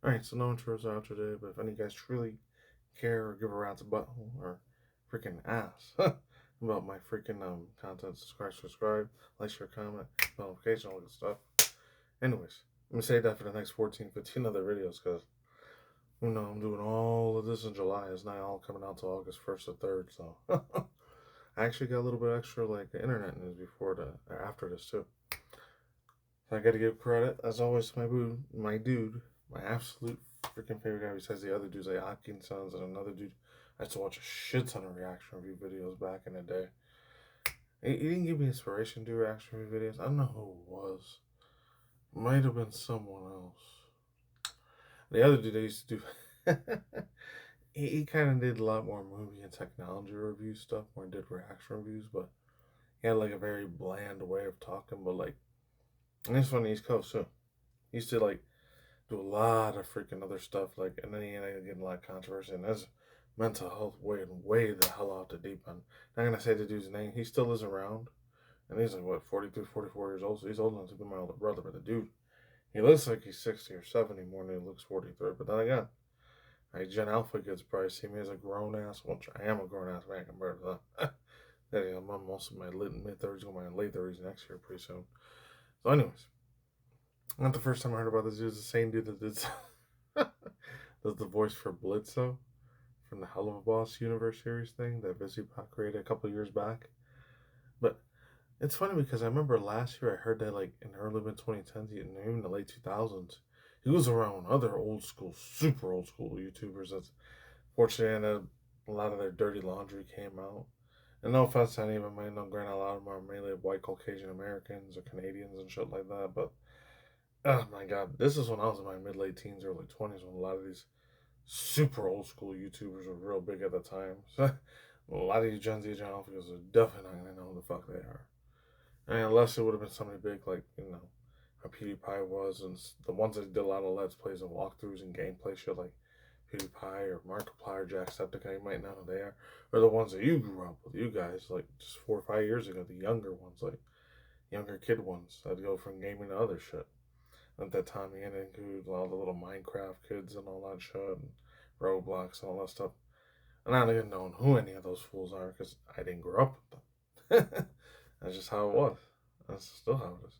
Alright, so no intros out today, but if any guys truly care or give a rat's butthole or freaking ass about my freaking content, subscribe, like, share, comment, notification, all that stuff. Anyways, I'm gonna say that for the next 14, 15 other videos because I'm doing all of this in July. It's not all coming out till August 1st or 3rd, so I actually got a little bit extra like internet news before or after this too. So I gotta give credit, as always, to my dude, my absolute freaking favorite guy besides the other dudes like Akin Sons and another dude. I used to watch a shit ton of reaction review videos back in the day. He didn't give me inspiration to do reaction review videos. I don't know who it was. Might have been someone else. The other dude I used to do, he kind of did a lot more movie and technology review stuff more than did reaction reviews, but he had like a very bland way of talking, but like, and he's from the East Coast too. He used to like do a lot of freaking other stuff, like, and then he ended up getting a lot of controversy, and that's mental health way the hell off the deep end. Not gonna say the dude's name, he still is around, and he's like, what, 43, 44 years old, so he's old enough to be my older brother, but the dude, he looks like he's 60 or 70 more than he looks 43, but then again, like, Gen Alpha kids probably see me as a grown ass, which I am a grown ass man compared to them. I'm almost in my mid 30s, going my late 30s next year pretty soon. So anyways, not the first time I heard about this dude. It's the same dude that did does the voice for Blitzo from the HELLUVABOSS universe series thing that Viviziepop created a couple years back. But it's funny because I remember last year I heard that like in the early mid 2010s, even the late 2000s, he was around other old school, super old school YouTubers. That's fortunately a lot of their dirty laundry came out. And no offense to any of them, I know granted a lot of them are mainly white Caucasian Americans or Canadians and shit like that, but oh my god, this is when I was in my mid late teens, early 20s when a lot of these super old school YouTubers were real big at the time. So a lot of you Gen Z Gen Alphas are definitely not gonna know who the fuck they are. And unless it would have been somebody big like, how PewDiePie was, and the ones that did a lot of Let's Plays and walkthroughs and gameplay shit like PewDiePie or Markiplier or Jacksepticeye, you might know who they are. Or the ones that you grew up with, you guys, like just 4 or 5 years ago, the younger ones, like younger kid ones that go from gaming to other shit. At that time, he had include all the little Minecraft kids and all that shit, and Roblox and all that stuff. And I don't even know who any of those fools are because I didn't grow up with them. That's just how it was. That's still how it is.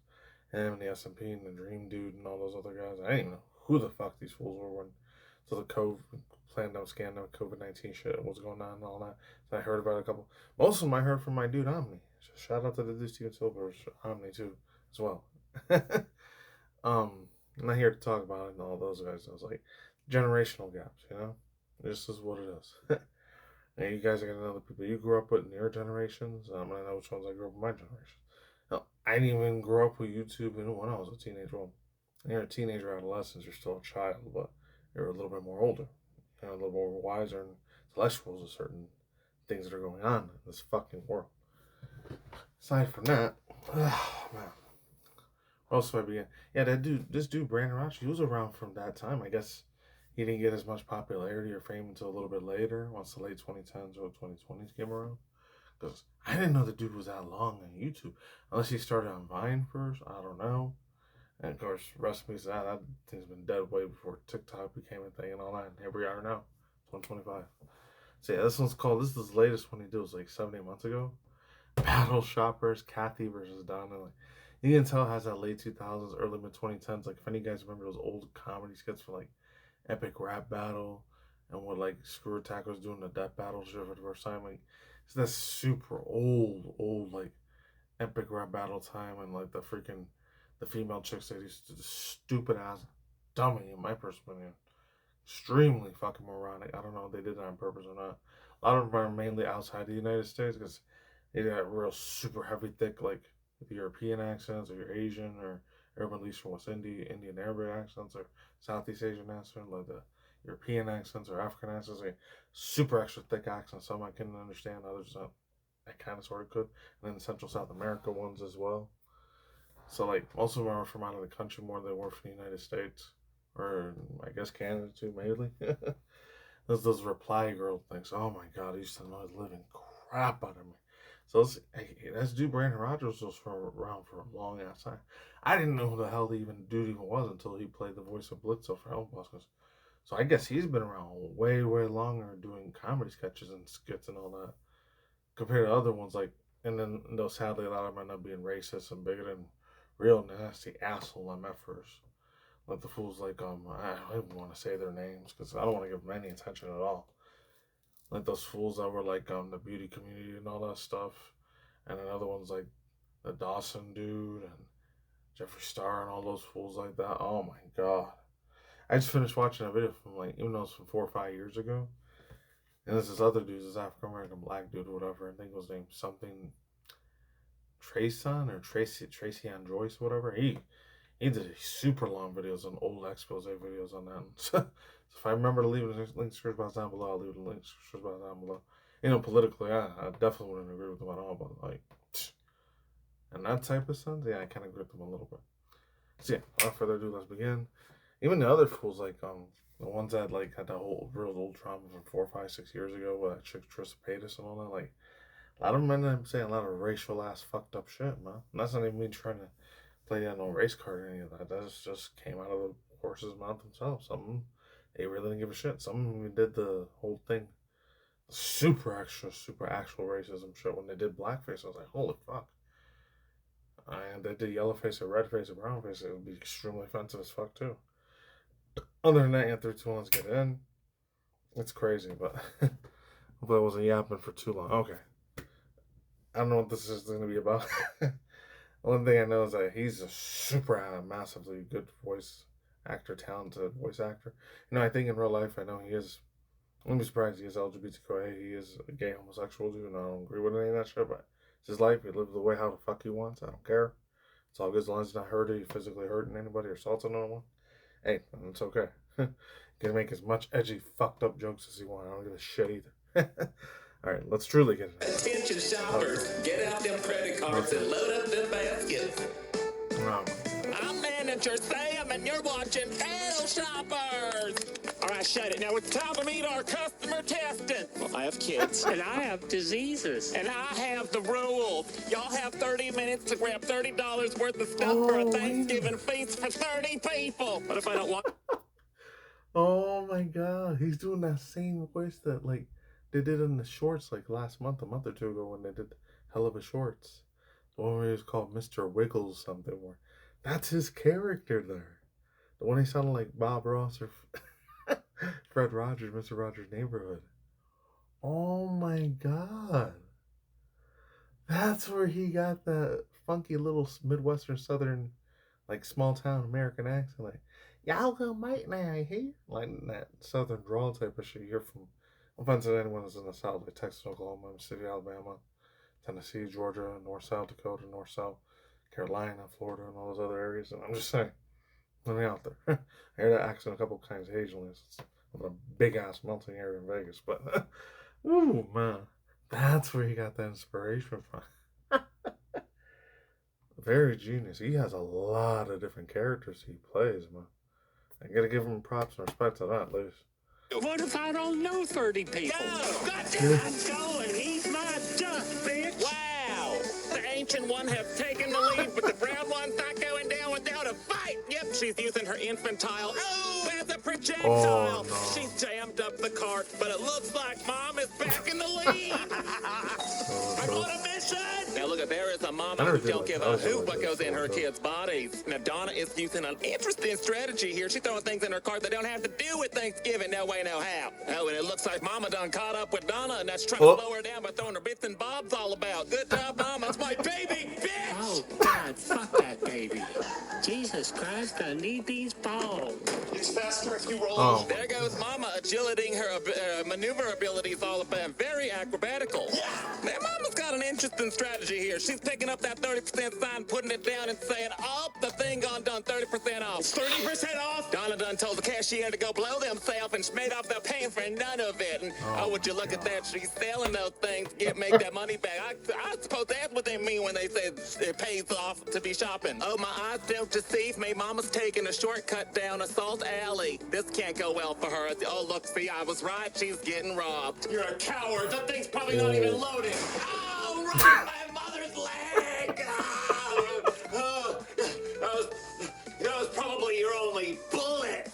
Him and the SMP and the Dream Dude and all those other guys. I didn't even know who the fuck these fools were when so the COVID planned out scandal COVID-19 shit was going on and all that. So I heard about a couple. Most of them I heard from my dude Omni. Shout out to the dude Steven Silver's Omni too as well. I'm not here to talk about it and all those guys. I was like, generational gaps. This is what it is. And you guys are gonna know the people you grew up with in your generations. I'm gonna know which ones I grew up with in my generation. Hell, I didn't even grow up with YouTube when I was a teenager. Well, when you're a teenager, adolescent, you're still a child, but you're a little bit more older. A little more wiser and intellectual to certain things that are going on in this fucking world. Aside from that, oh, man. What else do I begin? Yeah, this dude, Brandon Rogers, he was around from that time. I guess he didn't get as much popularity or fame until a little bit later, once the late 2010s or 2020s came around. Because I didn't know the dude was that long on YouTube. Unless he started on Vine first, I don't know. And of course, rest in peace, that thing's been dead way before TikTok became a thing and all that. And here we are now, 2025. So yeah, this is the latest one he did. It was like 7, 8 months ago. Battleshoppers, Kathy versus Donna. Like, you can tell it has that late 2000s, early mid 2010s. Like, if any of you guys remember those old comedy skits for like Epic Rap Battle and what like Screw Attack was doing the Death Battle shit for the first time. Like, it's that super old like Epic Rap Battle time and like the female chicks that used to do stupid ass dummy in my personal opinion. Extremely fucking moronic. I don't know if they did that on purpose or not. A lot of them are mainly outside the United States because they got real super heavy, thick, like European accents, or you're Asian, or everyone at least from West Indian Arabic accents, or Southeast Asian accents, like the European accents or African accents, like super extra thick accents. Some I couldn't understand, others I kind of sort of could. And then the Central South America ones as well. So like most of them are from out of the country more than they were from the United States, or I guess Canada too, mainly. Those reply girl things. Oh my god, I used to annoy the living crap out of me. So let's do Brandon Rogers was around for a long ass time. I didn't know who the hell the dude even was until he played the voice of Blitzo for HELLUVABOSS. So I guess he's been around way, way longer doing comedy sketches and skits and all that compared to other ones like. And then, though sadly, a lot of them end up being racist and bigoted and real nasty asshole I met first. Like the fools like I don't even want to say their names because I don't want to give them any attention at all. Like those fools that were like the beauty community and all that stuff, and then other ones like the Dawson dude and Jeffree Star and all those fools like that. Oh my god! I just finished watching a video from like even though it's from 4 or 5 years ago, and there's this other dude, this African American black dude or whatever. I think his name something Trayson or Tracy on Joyce or whatever. He did super long videos on old expose videos on that. So if I remember to leave the link in the description box down below, I'll leave the link in the description box down below. You know, politically, I definitely wouldn't agree with them at all, but like, and that type of stuff, yeah, I kind of agree with them a little bit. So yeah, without further ado, let's begin. Even the other fools, like the ones that like had that whole real old trauma from 4, 5, 6 years ago with that chick Trissa Paytas and all that, like a lot of them ended up saying a lot of racial ass fucked up shit, man. And that's not even me trying to play down no race card or any of that. That just came out of the horse's mouth themselves. Some they really didn't give a shit. Some did the whole thing, super extra, super actual racism shit when they did blackface. I was like, holy fuck. And they did yellow face or red face or brown face. It would be extremely offensive as fuck too. Other than that, 3, 2, 1, let's get in. It's crazy, but hopefully I wasn't yapping for too long. Okay. I don't know what this is going to be about. One thing I know is that he's a super massively good voice actor, talented voice actor. You know, I think in real life, I know he is. I wouldn't be surprised he is LGBTQIA. He is a gay homosexual dude, and I don't agree with any of that shit, but it's his life. He lives the way how the fuck he wants. I don't care. It's all good as long as he's not hurting, physically hurting anybody or assaulting anyone. Hey, it's okay. He can make as much edgy, fucked up jokes as he wants. I don't give a shit either. All right, let's truly get it. Attention shoppers, get out them credit cards and load up them baskets. I'm Manager Sam, and you're watching BATTLESHOPPERS. All right, shut it. Now it's time to meet our customer testing. Well, I have kids. And I have diseases. And I have the rules. Y'all have 30 minutes to grab $30 worth of stuff for a Thanksgiving feast for 30 people. What if I don't want... Oh my god, he's doing that same voice that like they did in the shorts like last month, a month or two ago when they did Hell of a Shorts. The one where he was called Mr. Wiggles something. Where that's his character there. The one he sounded like Bob Ross or Fred Rogers, Mr. Rogers' Neighborhood. Oh my god. That's where he got that funky little Midwestern Southern, like small town American accent. Like, y'all gonna make now, here? Like that Southern drawl type of shit you hear from, offensive to anyone that's in the South, like Texas, Oklahoma, Mississippi, Alabama, Tennessee, Georgia, North, South Dakota, North, South, Carolina, Florida, and all those other areas. And I'm just saying, let me out there. I hear that accent a couple times occasionally. It's a big ass melting area in Vegas, but ooh man, that's where he got that inspiration from. Very genius. He has a lot of different characters he plays, man. I gotta give him props and respect to that, at least. What if I don't know 30 people? Go! Goddamn, I'm going. He's my dust, bitch. Wow. The ancient one has taken the lead, but the brown one's not going down without a fight. Yep, she's using her infantile. Oh, as a projectile. Oh, no. She's jammed up the cart, but it looks like Mom is back in the lead. I'm on a mission. Now look, there is a mama who don't give a hoot what goes in her kids' bodies. Now Donna is using an interesting strategy here. She's throwing things in her cart that don't have to do with Thanksgiving. No way, no how. Oh, and it looks like Mama done caught up with Donna, and that's trying to slow her down by throwing her bits and bobs all about. Good job, Mama. It's my baby, bitch. Oh, God, fuck that baby. Jesus Christ, I need these balls. It's faster if you roll. Oh. There goes Mama, agilitying her maneuver abilities all about. Very acrobatical. Yeah. Now, Mama's got an interesting strategy here. She's picking up that 30% sign, putting it down, and saying, oh, the thing gone done 30% off. 30% off? Donna done told the cashier to go blow themselves, and she made off the paying for none of it. And, oh, would you look at that? She's selling those things to make that money back. I suppose that's what they mean when they say it pays off to be shopping. Oh, my eyes don't deceive me. Mama's taking a shortcut down Assault Alley. This can't go well for her. Oh, look, see, I was right. She's getting robbed. You're a coward. That thing's probably not even loaded. Oh, one right in my mother's leg. That was probably your only bullet.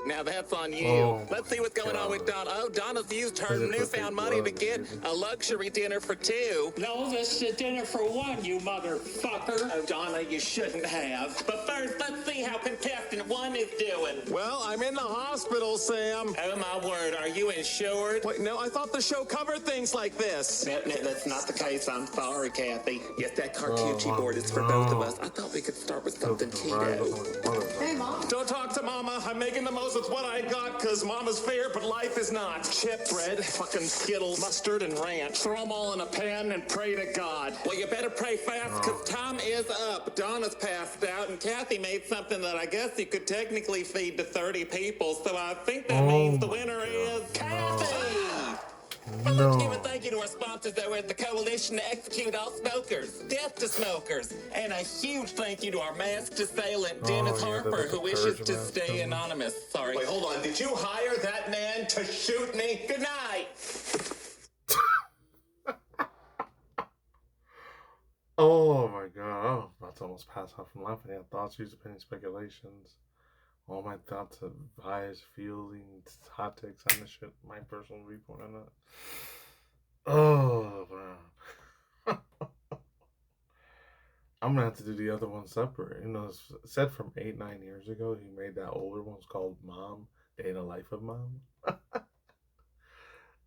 Now that's on you. Oh Let's see what's going on with Donna. Oh, Donna's used her newfound money to get a luxury dinner for two. No, this is a dinner for one, you motherfucker. Oh, Donna, you shouldn't have. But first, let's see how contestant one is doing. Well, I'm in the hospital, Sam. Oh, my word. Are you insured? Wait, no, I thought the show covered things like this. No, that's not the case. I'm sorry, Kathy. Yes, that carcucci board is for both of us. I thought we could start with something keto. Hey, Mom. Don't talk to Mama. I'm making the most with what I got, because Mama's fair, but life is not. Chips, bread, fucking Skittles, mustard, and ranch. Throw them all in a pan and pray to God. Well, you better pray fast, because time is up. Donna's passed out, and Kathy made something that I guess you could technically feed to 30 people, so I think that means the winner is Kathy! Well, let's give a thank you to our sponsors over at the Coalition to Execute All Smokers, Death to Smokers, and a huge thank you to our masked assailant, Dennis Harper, who wishes to stay anonymous. Sorry. Wait, hold on. Did you hire that man to shoot me? Good night! Oh my god, I was about to almost pass out from laughing at thoughts, views, opinions, speculations. All my thoughts, advice, feelings, hot takes on this shit, my personal viewpoint on that. Oh man. I'm gonna have to do the other one separate. You know, it's said from 8-9 years ago, he made that older one. It's called Mom, Day in the Life of Mom. That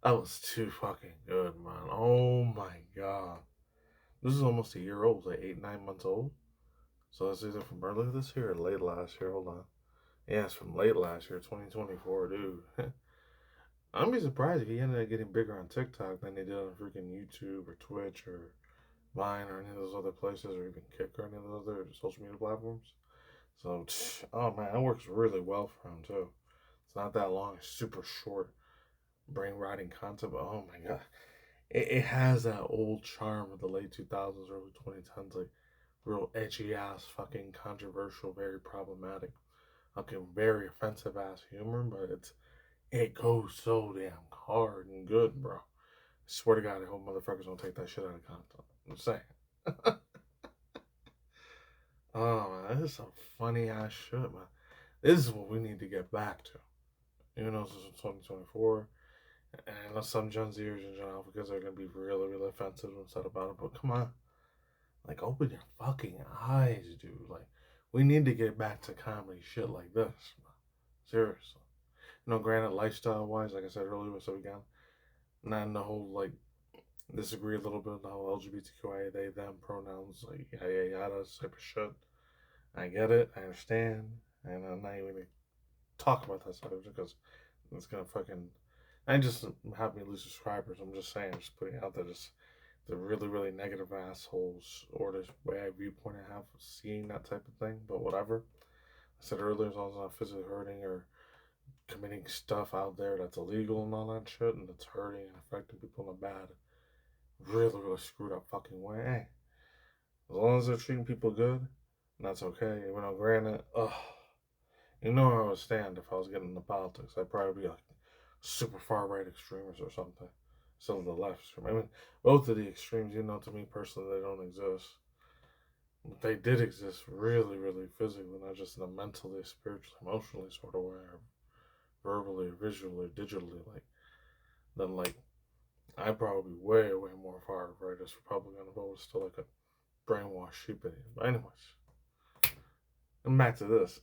was too fucking good, man. Oh my god. This is almost a year old, like 8-9 months old. So it's either from earlier this year or late last year. Hold on. Yeah, it's from late last year, 2024, dude. I'm be surprised if he ended up getting bigger on TikTok than they did on freaking YouTube or Twitch or Vine or any of those other places, or even Kick or any of those other social media platforms. So, oh man, that works really well for him too. It's not that long. It's super short, brain rotting content, but oh my god. It has that old charm of the late 2000s, early 2010s, like real edgy ass, fucking controversial, very problematic, fucking very offensive ass humor, but it goes so damn hard and good, bro. I swear to God, I hope motherfuckers don't take that shit out of content. I'm saying. Oh man, this is some funny ass shit, man. This is what we need to get back to. You know, this is 2024. And some Gen Zers in general, because they're going to be really, really offensive and upset about it. But come on. Like, open your fucking eyes, dude. Like, we need to get back to comedy shit like this. Seriously. You know, granted, lifestyle-wise, like I said earlier with Vivianne, not in the whole, like, disagree a little bit on the whole LGBTQIA, they, them, pronouns, like, yada, yada, type of shit. I get it. I understand. And I'm not even going to talk about that subject because it's going to fucking... I just have me lose subscribers. I'm just saying, I'm just putting out there just the really, really negative assholes or the way I viewpoint I have seeing that type of thing. But whatever. I said earlier, as long as I'm not physically hurting or committing stuff out there that's illegal and all that shit, and that's hurting and affecting people in a bad, really, really screwed up fucking way. Hey, as long as they're treating people good, that's okay. Even though, granted, you know where I would stand if I was getting into politics. I'd probably be like super far right extremists or something. Still the left extreme. I mean, both of the extremes, you know, to me personally, they don't exist. But they did exist really, really physically, not just in a mentally, spiritually, emotionally sort of way, or verbally, or visually, or digitally. Then I'd probably be way, way more far right as Republican, but was still like a brainwashed sheep idiot. But anyways, and back to this.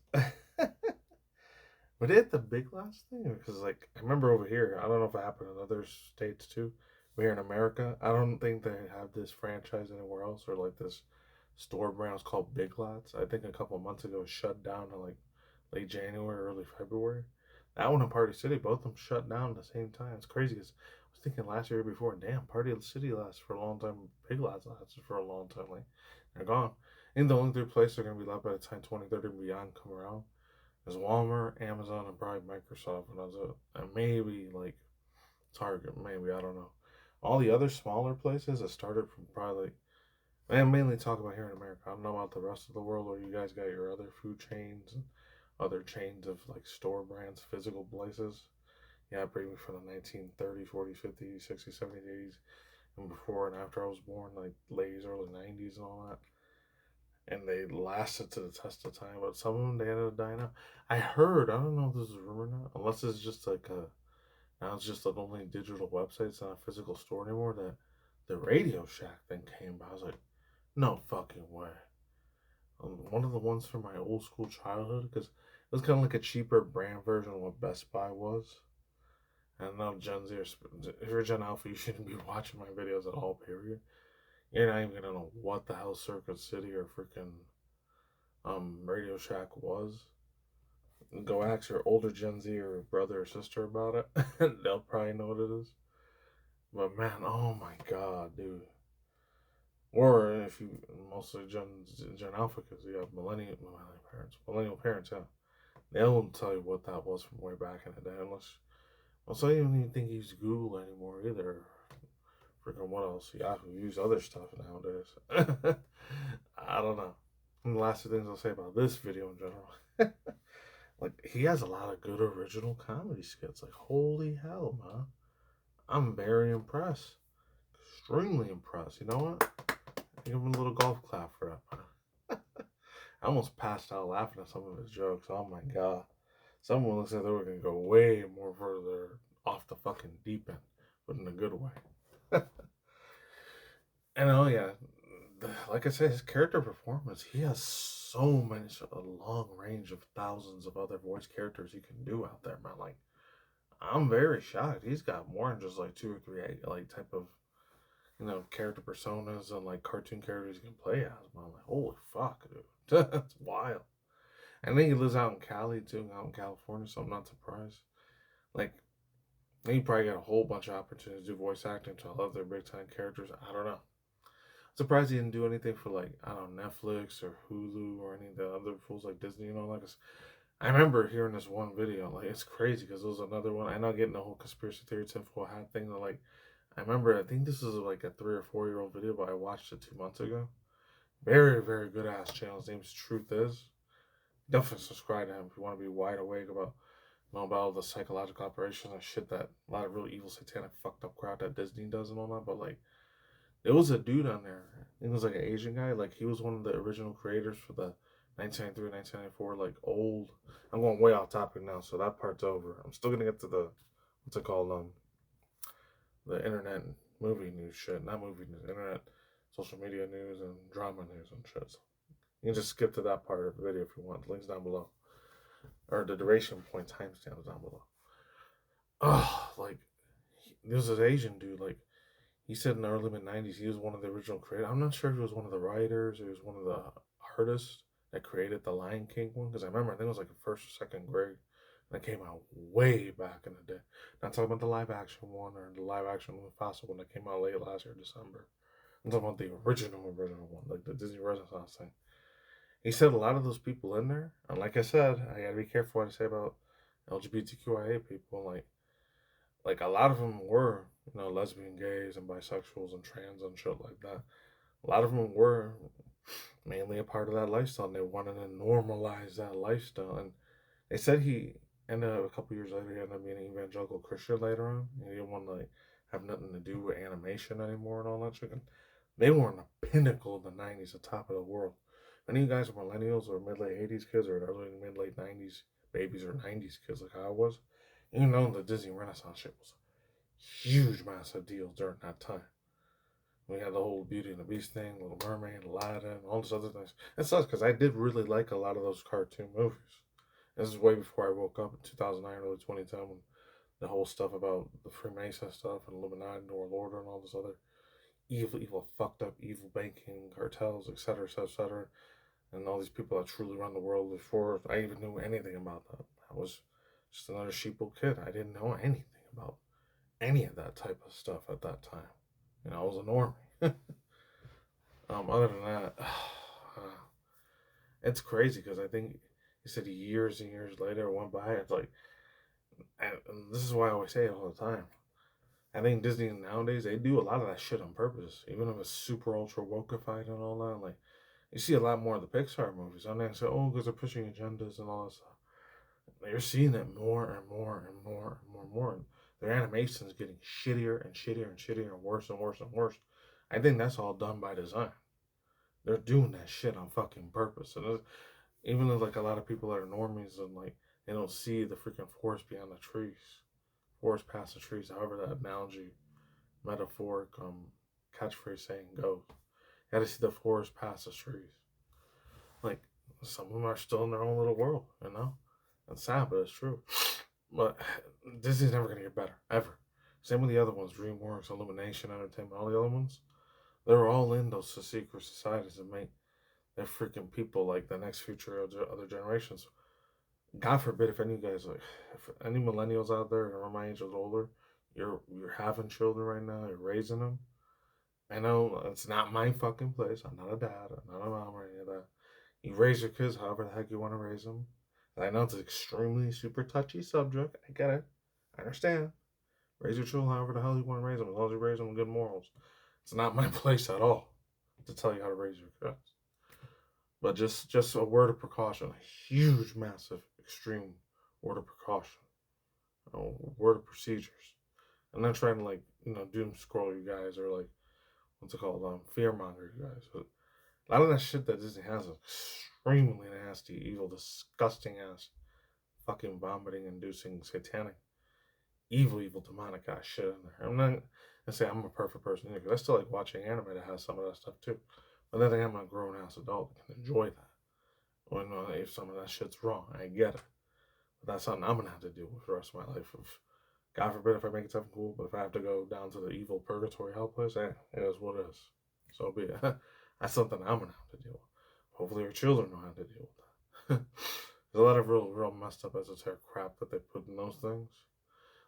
But it the big last thing, because like I remember over here, I don't know if it happened in other states too, but here in America, I don't think they have this franchise anywhere else, or like this store brand. It's called Big Lots. I think a couple of months ago it shut down in like late January, early February. That one in Party City, both of them shut down at the same time. It's crazy because I was thinking last year before, damn, Party City lasted for a long time, Big Lots lasted for a long time. Like they're gone. And the only three places are gonna be left by the time 2030 and beyond come around is Walmart, Amazon, and probably Microsoft, and that's it. And maybe like Target, maybe, I don't know. All the other smaller places that started from probably like, I mainly talk about here in America. I don't know about the rest of the world where you guys got your other food chains and other chains of like store brands, physical places. Yeah, bring me from the 1930s, 40s, 50s, 60s, 70s, 80s, and before and after I was born, like late, early 90s and all that. And they lasted to the test of time, but some of them, they ended up dying out. I heard, I don't know if this is a rumor now, unless it's just like now it's just like only digital websites, not a physical store anymore, that the Radio Shack thing came by. I was like, no fucking way. One of the ones from my old school childhood, because it was kind of like a cheaper brand version of what Best Buy was. And now Gen Z, if you're Gen Alpha, you shouldn't be watching my videos at all, period. You're not even gonna know what the hell Circuit City or freaking Radio Shack was. Go ask your older Gen Z or brother or sister about it. They'll probably know what it is. But man, oh my god, dude. Or if you mostly Gen Alpha, because you have millennial parents, yeah, they won't tell you what that was from way back in the day, unless also you don't even think you use Google anymore either. Freaking what else? Yahoo use other stuff nowadays. I don't know. And the last two things I'll say about this video in general. Like, he has a lot of good original comedy skits. Like, holy hell, man. I'm very impressed. Extremely impressed. You know what? Give him a little golf clap for that, man. I almost passed out laughing at some of his jokes. Oh my god. Someone looks like they were going to go way more further off the fucking deep end, but in a good way. And oh yeah, like I said, his character performance, he has so many, a long range of thousands of other voice characters he can do out there, man. Like, I'm very shocked. He's got more than just like two or three like type of, character personas and like cartoon characters you can play as. Man, I'm like, holy fuck, dude, that's wild. And then he lives out in Cali too, out in California, so I'm not surprised. Like, he probably got a whole bunch of opportunities to do voice acting to all other big time characters. I don't know. Surprised he didn't do anything for like, I don't know, Netflix or Hulu or any of the other fools like Disney and all that. Cause I remember hearing this one video, like it's crazy because it was another one. I'm not getting the whole conspiracy theory tinfoil hat thing. Like, I remember, I think this is like a 3 or 4 year old video, but I watched it 2 months ago. Very, very good ass channel. His name's Truth Is. Definitely subscribe to him if you want to be wide awake about about all the psychological operations and shit that a lot of real evil satanic fucked up crap that Disney does and all that. But like, there was a dude on there. I think it was like an Asian guy. Like, he was one of the original creators for the 1993, 1994, like old. I'm going way off topic now, so that part's over. I'm still gonna get to the what's it called, the internet movie news shit, not movie news, internet, social media news and drama news and shit. So you can just skip to that part of the video if you want. The link's down below, or the duration point timestamp is down below. Oh, like, there's this Asian dude, like, he said in the early mid 90s he was one of the original creators. I'm not sure if he was one of the writers or he was one of the artists that created the Lion King one, because I remember I think it was like the first or second grade. That came out way back in the day. Not talking about the live action one or the live action Mufasa one that came out late last year, December. I'm talking about the original one, like the Disney Renaissance thing. He said a lot of those people in there, and like I said, I gotta be careful what I say about LGBTQIA people. Like a lot of them were, lesbian, gays, and bisexuals and trans and shit like that. A lot of them were mainly a part of that lifestyle, and they wanted to normalize that lifestyle. And they said he ended up, a couple years later, he ended up being an evangelical Christian later on. He didn't want to like have nothing to do with animation anymore and all that shit. And they were in the pinnacle of the 90s, the top of the world. Any of you guys are millennials or mid-late 80s kids or early mid-late 90s babies or 90s kids like I was, you know the Disney Renaissance shit was a huge, massive deal during that time. We had the whole Beauty and the Beast thing, Little Mermaid, Aladdin, all those other things. It sucks because I did really like a lot of those cartoon movies. This is way before I woke up in 2009, early 2010, when the whole stuff about the Freemason stuff and Illuminati, New World Order, and all this other evil, fucked up, evil banking cartels, etc., etc., and all these people that truly run the world before I even knew anything about that. I was just another sheeple kid. I didn't know anything about any of that type of stuff at that time. I was a normie. Other than that, it's crazy because I think he said years and years later it went by. It's like, and this is why I always say it all the time. I think Disney nowadays, they do a lot of that shit on purpose, even if it's super ultra wokeified and all that. Like, you see a lot more of the Pixar movies, and they say, oh, because they're pushing agendas and all that stuff. you're seeing it more and more and more and more and more. Their animation is getting shittier and shittier and shittier and worse and worse and worse. I think that's all done by design. They're doing that shit on fucking purpose. And even though like a lot of people are normies and like they don't see the freaking forest beyond the trees, forest past the trees. However that analogy, metaphoric, catchphrase saying goes. You got to see the forest past the trees. Like some of them are still in their own little world, you know. It's sad, but it's true. But Disney's never gonna get better ever. Same with the other ones, DreamWorks, Illumination, Entertainment, all the other ones. They're all in those secret societies that make their freaking people like the next future of the other generations. God forbid if any of you guys like, if any millennials out there or my age or older, you're having children right now, you're raising them. I know it's not my fucking place. I'm not a dad. I'm not a mom or any of that. You raise your kids however the heck you want to raise them. And I know it's an extremely super touchy subject. I get it. I understand. Raise your children however the hell you want to raise them, as long as you raise them with good morals. It's not my place at all to tell you how to raise your kids. But just a word of precaution, a huge, massive, extreme word of precaution, a word of procedures. I'm not trying to like doom scroll you guys or like what's it called, fear monger you guys. But a lot of that shit that Disney has is extremely nasty, evil, disgusting ass, fucking vomiting inducing, satanic, evil, demonic ass shit in there. I'm not gonna say I'm a perfect person either, because I still like watching anime that has some of that stuff too. But then I'm a grown ass adult and can enjoy that. When if some of that shit's wrong, I get it. But that's something I'm gonna have to deal with the rest of my life. God forbid if I make it something cool, but if I have to go down to the evil purgatory hell place, it is what it is. So be it. That's something I'm gonna have to deal with. Hopefully your children know how to deal with that. There's a lot of real messed up esoteric crap that they put in those things.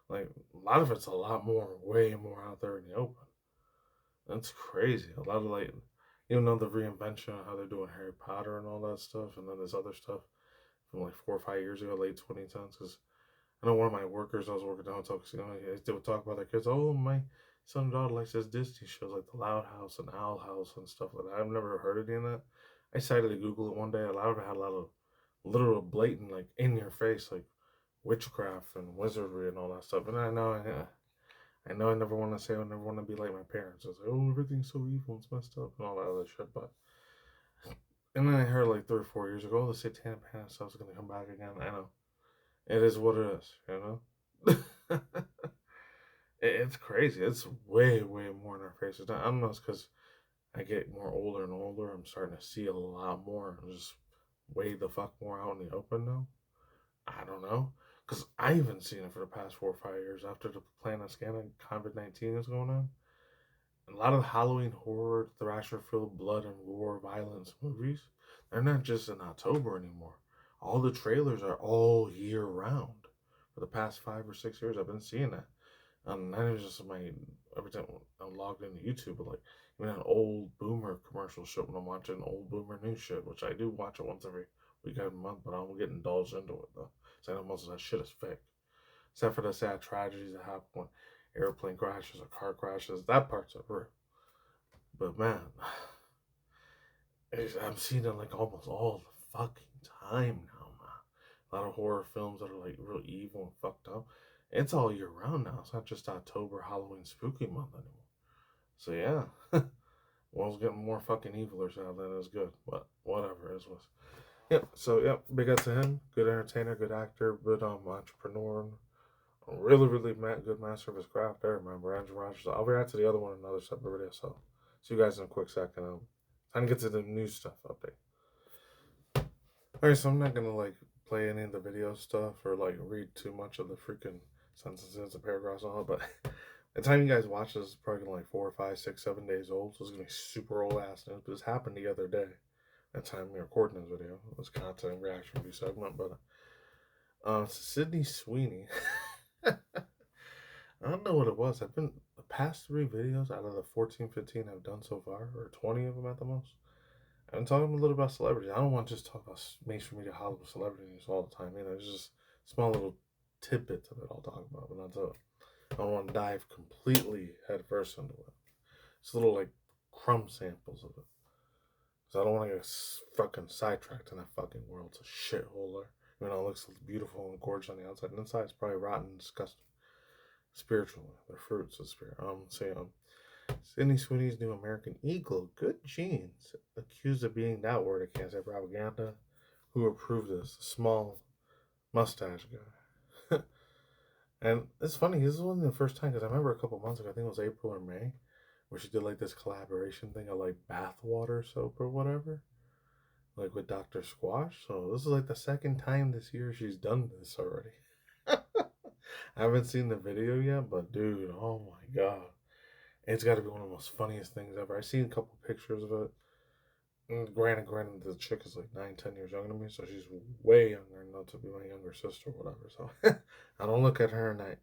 Like a lot of it's a lot more, way more out there in the open. That's crazy. A lot of like, even though the reinvention of how they're doing Harry Potter and all that stuff, and then this other stuff from like 4 or 5 years ago, late 2010s, because I know one of my workers I was working down talks, they would talk about their kids. Oh, my son and daughter likes this Disney shows like The Loud House and Owl House and stuff like that. I've never heard of any of that. I decided to Google it one day. A lot of it had a lot of literal blatant, like in your face, like witchcraft and wizardry and all that stuff. And I know I never want to say I never want to be like my parents. I was like, oh, everything's so evil, it's messed up and all that other shit. But and then I heard like 3 or 4 years ago, the satanic panic stuff's gonna come back again. I know. It is what it is, It's crazy. It's way more in our faces. I don't know, it's because I get more older and older. I'm starting to see a lot more. Just way the fuck more out in the open now. I don't know. Because I even seen it for the past 4 or 5 years after the Planet Scanning COVID-19 is going on. A lot of the Halloween horror, thrasher-filled blood and gore violence movies, they're not just in October anymore. All the trailers are all year round. For the past 5 or 6 years, I've been seeing that. Not even just every time I'm logged into YouTube, but like even an old boomer commercial shit when I'm watching old boomer news shit, which I do watch it once every week every month, but I don't get indulged into it though. So I know most of that shit is fake. Except for the sad tragedies that happen when airplane crashes or car crashes. That part's real. But man, I'm seeing it like almost all the fucking time now, man. A lot of horror films that are like real evil and fucked up. It's all year round now. It's not just October, Halloween, spooky month anymore. So yeah, world's getting more fucking eviler now than it's good. But whatever, it was. Yep. So yep, big up to him. Good entertainer, good actor, good entrepreneur. Really good master of his craft there, man. Brandon Rogers. I'll react to the other one in another separate video. So see you guys in a quick second. Time to get to the new stuff update. Alright, so I'm not gonna like play any of the video stuff or like read too much of the freaking sentences and paragraphs on it, but the time you guys watch this is probably gonna like 4 or 5, 6, 7 days old, so it's gonna be super old ass news. But this happened the other day. That time we recording this video. It was content reaction review segment, but Sydney Sweeney. I don't know what it was. I've been the past 3 videos out of the 14, 15 I've done so far, or 20 of them at the most. I've been talking a little about celebrities. I don't want to just talk about mainstream media Hollywood celebrities all the time. It's just small little tidbits of it I'll talk about, but not to. I don't want to dive completely headfirst into it. It's little like crumb samples of it. Because I don't want to get fucking sidetracked in that fucking world. It's a shithole there. You know, it looks beautiful and gorgeous on the outside. And inside, it's probably rotten and disgusting. Spiritually, the fruits of spirit. Sydney Sweeney's new American Eagle, good genes, accused of being that word. I can't say propaganda. Who approved this? Small mustache guy. And it's funny, this wasn't the first time, because I remember a couple months ago, I think it was April or May, where she did like this collaboration thing of like bathwater soap or whatever, like with Dr. Squash. So this is like the second time this year she's done this already. I haven't seen the video yet, but dude, oh my god. It's got to be one of the most funniest things ever. I've seen a couple pictures of it. And granted, the chick is like 9, 10 years younger than me, so she's way younger, not to be my younger sister or whatever. So I don't look at her in that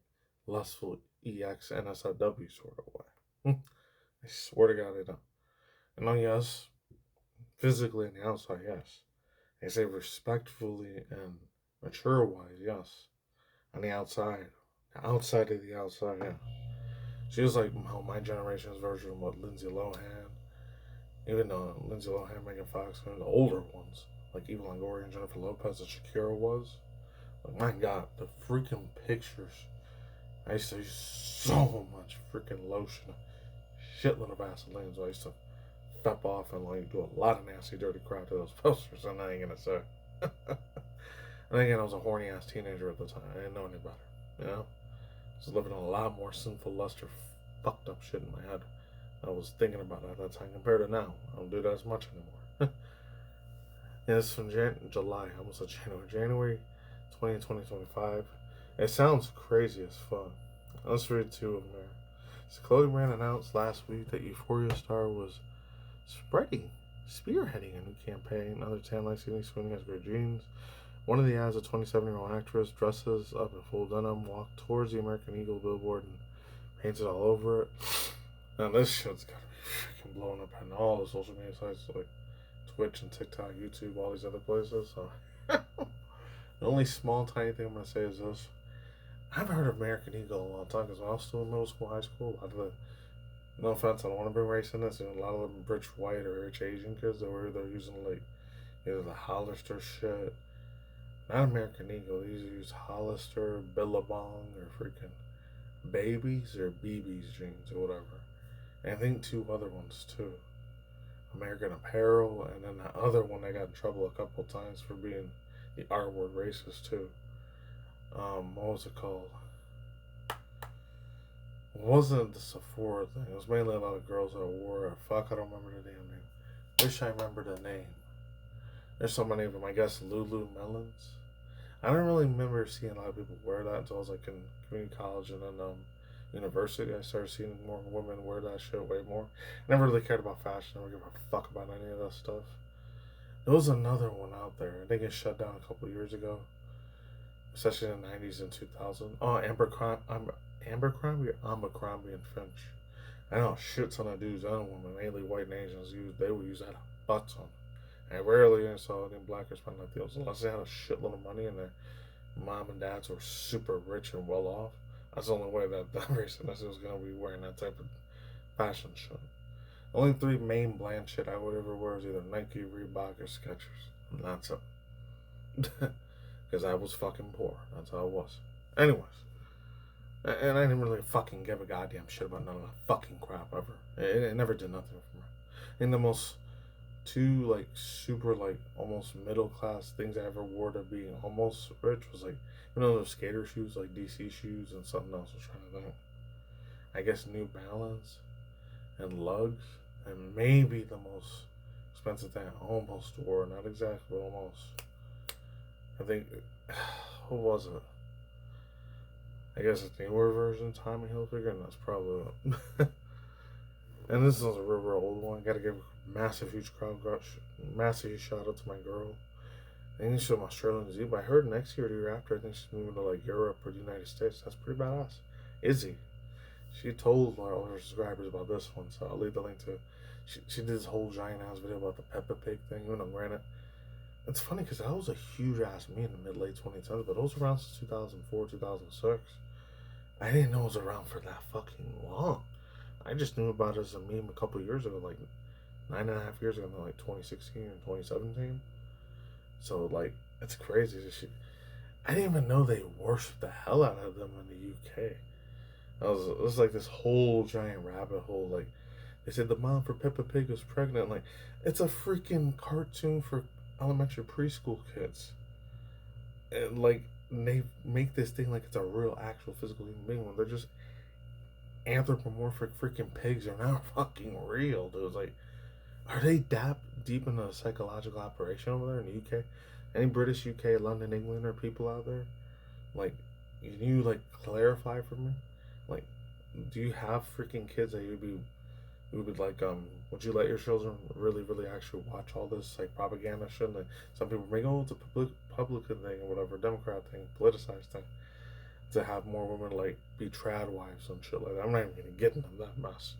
lustful EX NSFW sort of way. I swear to God, I don't. And oh, yes, physically on the outside, yes. I say respectfully and mature wise, yes. On the outside of the outside, yeah. She was like my generation's version of what Lindsay Lohan, even Lindsay Lohan, Megan Fox, and the older ones, like Eva Longoria and Jennifer Lopez and Shakira was. Like, my God, the freaking pictures. I used to use so much freaking lotion, a shitload of Vaseline, so I used to step off and like do a lot of nasty, dirty crap to those posters, and I ain't gonna say. And again, I was a horny ass teenager at the time. I didn't know any better, you know? I was living on a lot more sinful luster, fucked up shit in my head. I was thinking about it at that time compared to now. I don't do that as much anymore. Yeah, it's from July, I almost said January 2025. It sounds crazy as fuck. Let's read two of them there. So clothing brand announced last week that Euphoria star was spearheading a new campaign. Another tan like Sydney Sweeney has great genes. One of the ads, a 27-year-old actress, dresses up in full denim, walked towards the American Eagle billboard and paints it all over it. Now this shit's gotta be freaking blowing up on all the social media sites like Twitch and TikTok, YouTube, all these other places. So the only small tiny thing I'm gonna say is this: I've heard of American Eagle a long time because when I was still in middle school, high school, a lot of the, no offense, I don't want to bring race in this, and a lot of them rich white or rich Asian kids that were using like either the Hollister shit, not American Eagle. These use Hollister, Billabong, or freaking Babies or BB's jeans or whatever. And I think two other ones too. American Apparel, and then that other one I got in trouble a couple times for being the R word racist too. What was it called? It wasn't the Sephora thing. It was mainly a lot of girls that wore it. Fuck, I don't remember the damn name. Wish I remembered the name. There's so many of them. I guess Lululemons. I don't really remember seeing a lot of people wear that until I was like in community college and then university. I started seeing more women wear that shit way more. Never really cared about fashion. Never gave a fuck about any of that stuff. There was another one out there. I think it shut down a couple years ago, especially in the 90s and 2000. Oh, Abercrombie and Finch. I know shit ton of dudes and women, mainly white and Asians, they would use that a butt ton. I rarely saw any black or Hispanic Latinos unless they had a shitload of money and their mom and dads were super rich and well off. That's the only way that race was going to be wearing that type of fashion shit. The only three main bland shit I would ever wear is either Nike, Reebok, or Skechers. And that's it. Because I was fucking poor. That's how it was. Anyways. And I didn't really fucking give a goddamn shit about none of that fucking crap ever. It never did nothing for me. And the most two like super like almost middle class things I ever wore to being almost rich was like, you know, those skater shoes, like DC shoes, and something else I was trying to think. I guess New Balance and lugs, and maybe the most expensive thing I almost wore, not exactly, but almost. I think, what was it? I guess it's the newer version, Tommy Hilfiger, and that's probably it. And this is a real old one. Gotta give a massive, huge shout out to my girl. I think she's from Australia and New Zealand, but I heard next year or the year after, I think she's moving to like Europe or the United States. That's pretty badass. Izzy. She told all her subscribers about this one, so I'll leave the link to it. She did this whole giant ass video about the Peppa Pig thing, you know, granted. It's funny because that was a huge ass meme in the mid-late 2010s, but it was around since 2004, 2006. I didn't know it was around for that fucking long. I just knew about it as a meme a couple years ago, like 9.5 years ago, like 2016 and 2017. So, like, it's crazy. I didn't even know they worship the hell out of them in the UK. It was like this whole giant rabbit hole. Like, they said the mom for Peppa Pig was pregnant. Like, it's a freaking cartoon for elementary preschool kids. And, like, they make this thing like it's a real, actual, physical human being when they're just anthropomorphic freaking pigs. Are not fucking real, dude. It's like, are they that deep in a psychological operation over there in the UK? Any British, UK, London, England, or people out there? Like, can you, like, clarify for me? Like, do you have freaking kids that you would be like, would you let your children really, really actually watch all this, like, propaganda shit? Like, some people make, oh, it's a Republican thing or whatever, Democrat thing, politicized thing, to have more women, like, be trad wives and shit like that. I'm not even gonna get into that mess.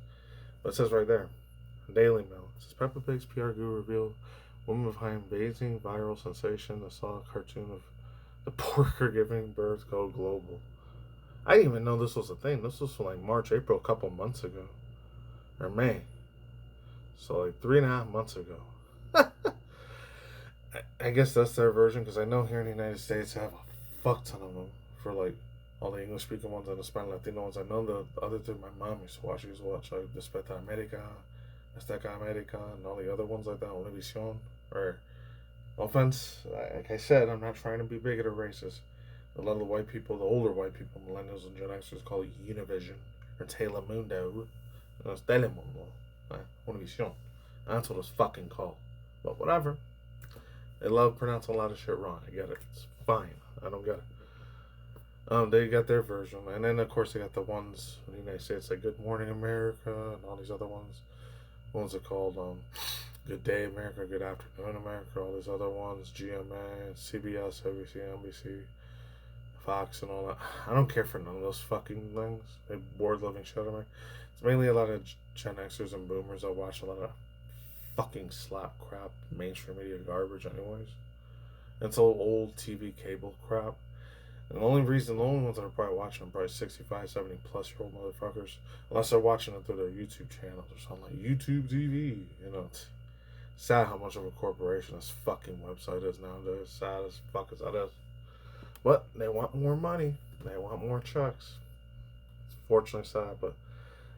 But it says right there, Daily Mail. It says Peppa Pig's PR guru revealed woman behind amazing viral sensation that saw a cartoon of the porker giving birth go global. I didn't even know this was a thing. This was from like March, April, a couple months ago. Or May. So like 3.5 months ago. I guess that's their version, because I know here in the United States I have a fuck ton of them for like all the English speaking ones and the Spanish Latino ones. I know the other thing my mom used to watch. She used to watch like Despierta America, Azteca America, and all the other ones like that, Univision. Or, no offense, like I said, I'm not trying to be bigot or racist. A lot of the white people, the older white people, millennials and Gen Xers, call it Univision or Telemundo. No, it's Telemundo. Univision. That's what it's fucking called. But whatever. They love pronouncing a lot of shit wrong. I get it. It's fine. I don't get it. They got their version. And then, of course, they got the ones in the United States like Good Morning America and all these other ones. Ones are called Good Day America, Good Afternoon America, all these other ones, GMA, CBS, ABC, NBC, Fox, and all that. I don't care for none of those fucking things. They bored living shit out of me. It's mainly a lot of Gen Xers and Boomers that watch a lot of fucking slap crap, mainstream media garbage anyways. It's all old TV cable crap. And the only ones that are probably watching are probably 65, 70 plus year old motherfuckers. Unless they're watching it through their YouTube channels or something like YouTube TV. You know, it's sad how much of a corporation this fucking website is nowadays. Sad as fuck as that is. But they want more money. They want more checks. It's fortunately sad, but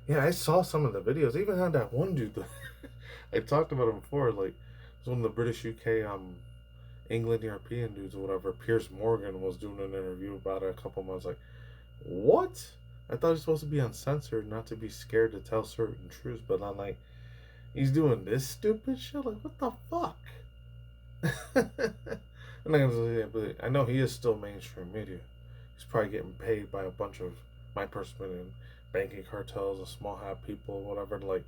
yeah, I saw some of the videos. I even had that one dude that I talked about him before. Like, it was one of the British UK England European dudes or whatever. Piers Morgan was doing an interview about it a couple months. Like, what? I thought he was supposed to be uncensored, not to be scared to tell certain truths. But I'm like, he's doing this stupid shit. Like, what the fuck? I'm not gonna say that, but I know he is still mainstream media. He's probably getting paid by a bunch of, my personal opinion, banking cartels and small hat people, whatever, to like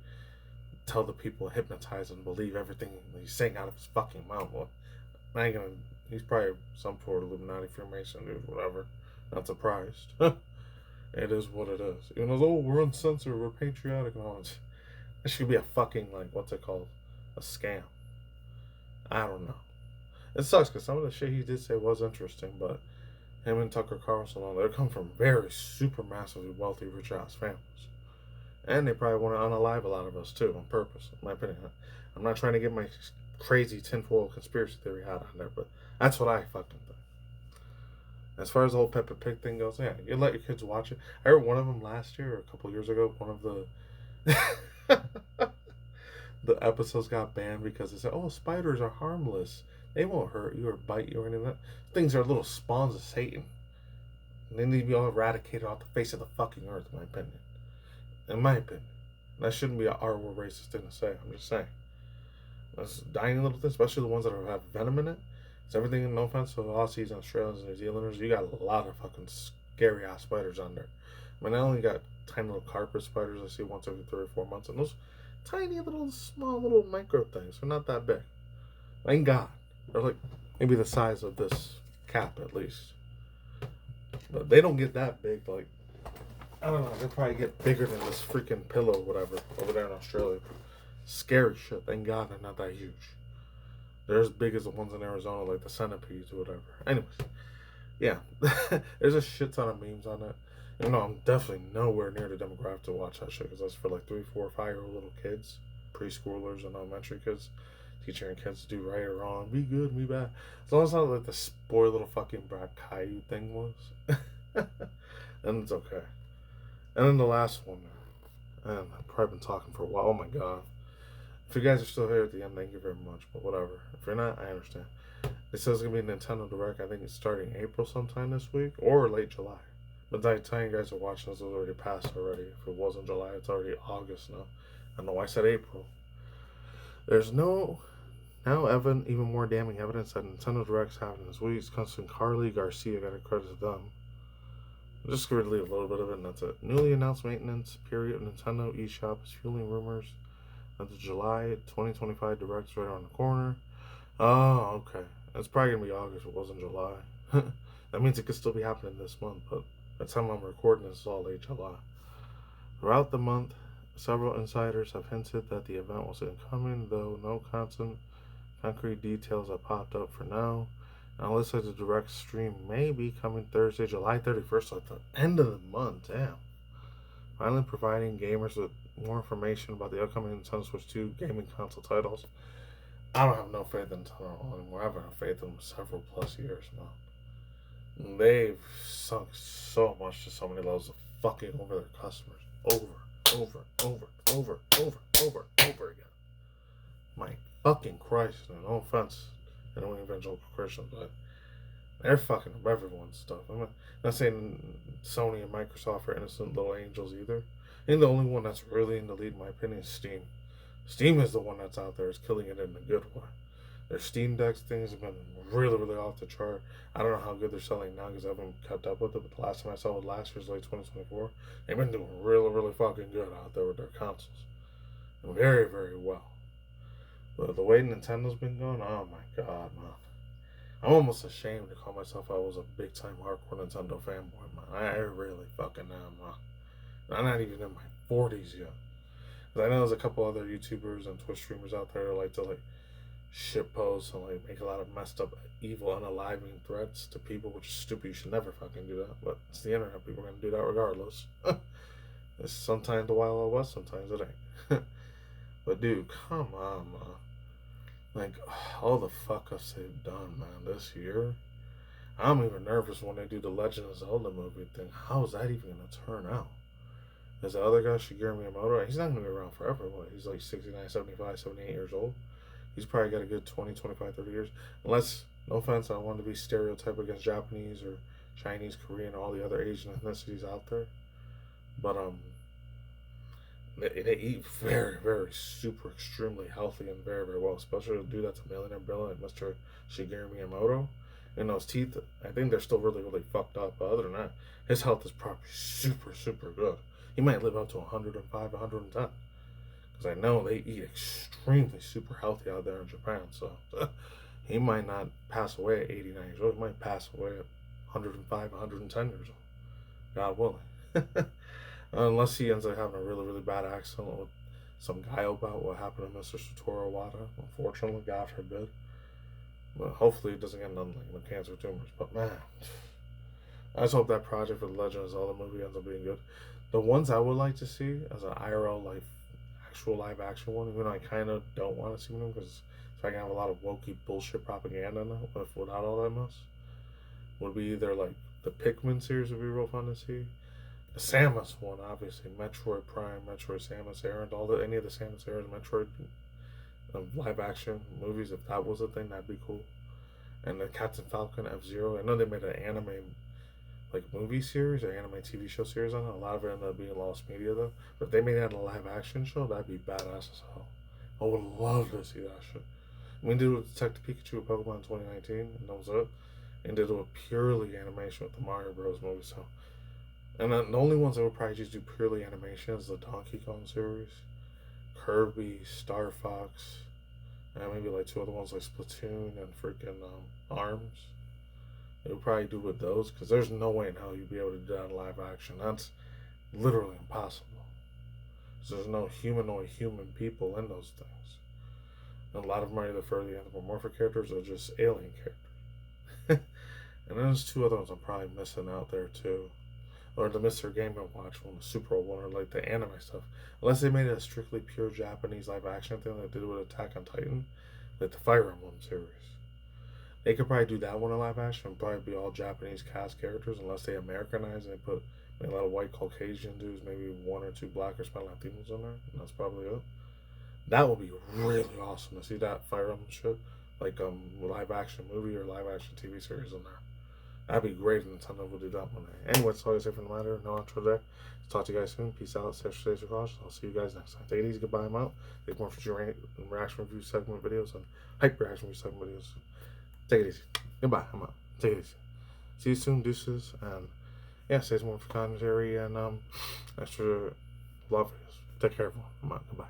tell the people, hypnotize and believe everything he's saying out of his fucking mouth. Well, I ain't gonna. He's probably some sort of Illuminati, Freemason dude, whatever. Not surprised. It is what it is. Even though, oh, we're uncensored, we're patriotic, and all that. It should be a fucking, like, what's it called? A scam. I don't know. It sucks because some of the shit he did say was interesting, but him and Tucker Carlson, all they come from very super massively wealthy, rich ass families. And they probably want to unalive a lot of us too, on purpose, in my opinion. I'm not trying to get my crazy tinfoil conspiracy theory hat on there, but that's what I fucking think. As far as the whole Peppa Pig thing goes, yeah, you let your kids watch it. I heard one of them last year or a couple years ago, one of the the episodes got banned because they said, oh, spiders are harmless. They won't hurt you or bite you or anything like that. Things are little spawns of Satan. And they need to be all eradicated off the face of the fucking earth, in my opinion. In my opinion. That shouldn't be an R-word racist thing to say. I'm just saying. That's dying little things, especially the ones that have venom in it. It's everything, no offense to the Aussies, Australians, and New Zealanders. You got a lot of fucking scary ass spiders on there. I mean, I only got tiny little carpet spiders I see once every 3 or 4 months. And those tiny little, small little micro things are not that big. Thank God. They're like maybe the size of this cap at least. But they don't get that big. Like, I don't know. They probably get bigger than this freaking pillow or whatever over there in Australia. Scary shit. Thank God they're not that huge. They're as big as the ones in Arizona, like the centipedes or whatever. Anyways, yeah. There's a shit ton of memes on that. You know, I'm definitely nowhere near the demographic to watch that shit because that's for like 3, 4, 5-year-old little kids, preschoolers, and elementary kids. teaching kids to do right or wrong, be good, be bad. As long as it's not like the spoiled little fucking brat Caillou thing was, then it's okay. And then the last one, and I've probably been talking for a while. Oh my god. If you guys are still here at the end, thank you very much. But whatever. If you're not, I understand. It says it's going to be a Nintendo Direct. I think it's starting April sometime this week or late July. But by the time you guys are watching this, it was already passed already. If it wasn't July, it's already August now. I know I said April. There's now even more damning evidence that Nintendo Direct's happening this week. It comes from Carly Garcia. Got to credit them. I'm just going to leave a little bit of it, and that's it. Newly announced maintenance period of Nintendo eShop is fueling rumors that the July 2025 Direct's right around the corner. Oh, okay. It's probably going to be August. It wasn't July. That means it could still be happening this month, but by the time I'm recording this, it's all late July. Throughout the month, several insiders have hinted that the event was incoming, though no concrete details have popped up for now. Now, it looks like the Direct stream may be coming Thursday, July 31st, so at the end of the month. Damn. Finally providing gamers with more information about the upcoming Nintendo Switch 2 gaming console titles. I don't have no faith in Nintendo anymore. I haven't had faith in them several plus years, man. They've sunk so much to so many levels of fucking over their customers. Over again. My fucking Christ. No offense to any evangelical Christians, but they're fucking up everyone's stuff. I'm not saying Sony and Microsoft are innocent little angels either. I think the only one that's really in the lead, in my opinion, is Steam. Steam is the one that's out there, is killing it in a good way. Their Steam Deck things have been really, really off the chart. I don't know how good they're selling now because I haven't kept up with it, but the last time I saw it was last year's, like 2024. They've been doing really, really fucking good out there with their consoles. And very, very well. But the way Nintendo's been going, oh my god, man. I'm almost ashamed to call myself I was a big time hardcore Nintendo fanboy, man. I really fucking am, man. I'm not even in my 40s yet. Because I know there's a couple other YouTubers and Twitch streamers out there that like to like shit post and like make a lot of messed up, evil, unaliving threats to people, which is stupid. You should never fucking do that. But it's the internet. People are going to do that regardless. It's sometimes the Wild Wild West, sometimes it ain't. But dude, come on, man. Like, all the fuck-ups they've done, man, this year. I'm even nervous when they do the Legend of Zelda movie thing. How is that even going to turn out? There's the other guy, Shigeru Miyamoto. He's not going to be around forever. What? He's like 69, 75, 78 years old. He's probably got a good 20, 25, 30 years. Unless, no offense, I don't want to be stereotype against Japanese or Chinese, Korean, all the other Asian ethnicities out there. But, they eat very, very super extremely healthy and very, very well. Especially a dude that's a millionaire billionaire, like Mr. Shigeru Miyamoto. And those teeth, I think they're still really, really fucked up. But other than that, his health is probably super, super good. He might live up to 105, 110. Because I know they eat extremely super healthy out there in Japan. So he might not pass away at 89 years old. He might pass away at 105, 110 years old. God willing. Unless he ends up having a really, really bad accident with some guy about what happened to Mr. Satoru Iwata. Unfortunately, God forbid. But hopefully it doesn't get nothing like cancer tumors. But man, I just hope that project for the Legend of Zelda movie ends up being good. The ones I would like to see as an IRL actual live action one, even though I kind of don't want to see them because I can have a lot of wokey bullshit propaganda in it without all that mess, would be either like the Pikmin series would be real fun to see. The Samus one, obviously, Metroid Prime, Metroid Samus Aran, any of the Samus Aran, Metroid live action movies. If that was a thing, that'd be cool. And the Captain Falcon, F-Zero. I know they made an anime movie series or anime TV show series on it. A lot of it ended up being lost media though. But if they made that a live action show, that'd be badass as hell. I would love to see that shit. We did it with Detective Pikachu with Pokemon in 2019, and that was it. And did it with purely animation with the Mario Bros. Movie. So. And then the only ones that would probably just do purely animation is the Donkey Kong series, Kirby, Star Fox, and maybe like two other ones like Splatoon and freaking ARMS. They would probably do with those because there's no way in hell you'd be able to do that in live action. That's literally impossible. So there's no humanoid human people in those things. And a lot of them are either fairly anthropomorphic characters or just alien characters. And then there's two other ones I'm probably missing out there too. Or the Mr. Game & Watch one, the Super Bowl one, or like the anime stuff. Unless they made it a strictly pure Japanese live action thing like they did with Attack on Titan. like the Fire Emblem series. They could probably do that one in live action and probably be all Japanese cast characters unless they Americanize and they put maybe a lot of white Caucasian dudes, maybe 1 or 2 black or Hispanic Latinos in there. And that's probably it. That would be really awesome to see that Fire Emblem shit, like live action movie or live action TV series in there. That'd be great, and Nintendo will do that one day. Anyway, that's all I say for the matter. No outro there. Talk to you guys soon. Peace out. Stay cautious. I'll see you guys next time. Take it easy. Goodbye. I'm out. Take more future reaction review segment videos and hype reaction review segment videos. Take it easy. Goodbye. I'm out. Take it easy. See you soon. Deuces. And yeah, stay some more for commentary and extra love videos. Take care, everyone. I'm out. Goodbye.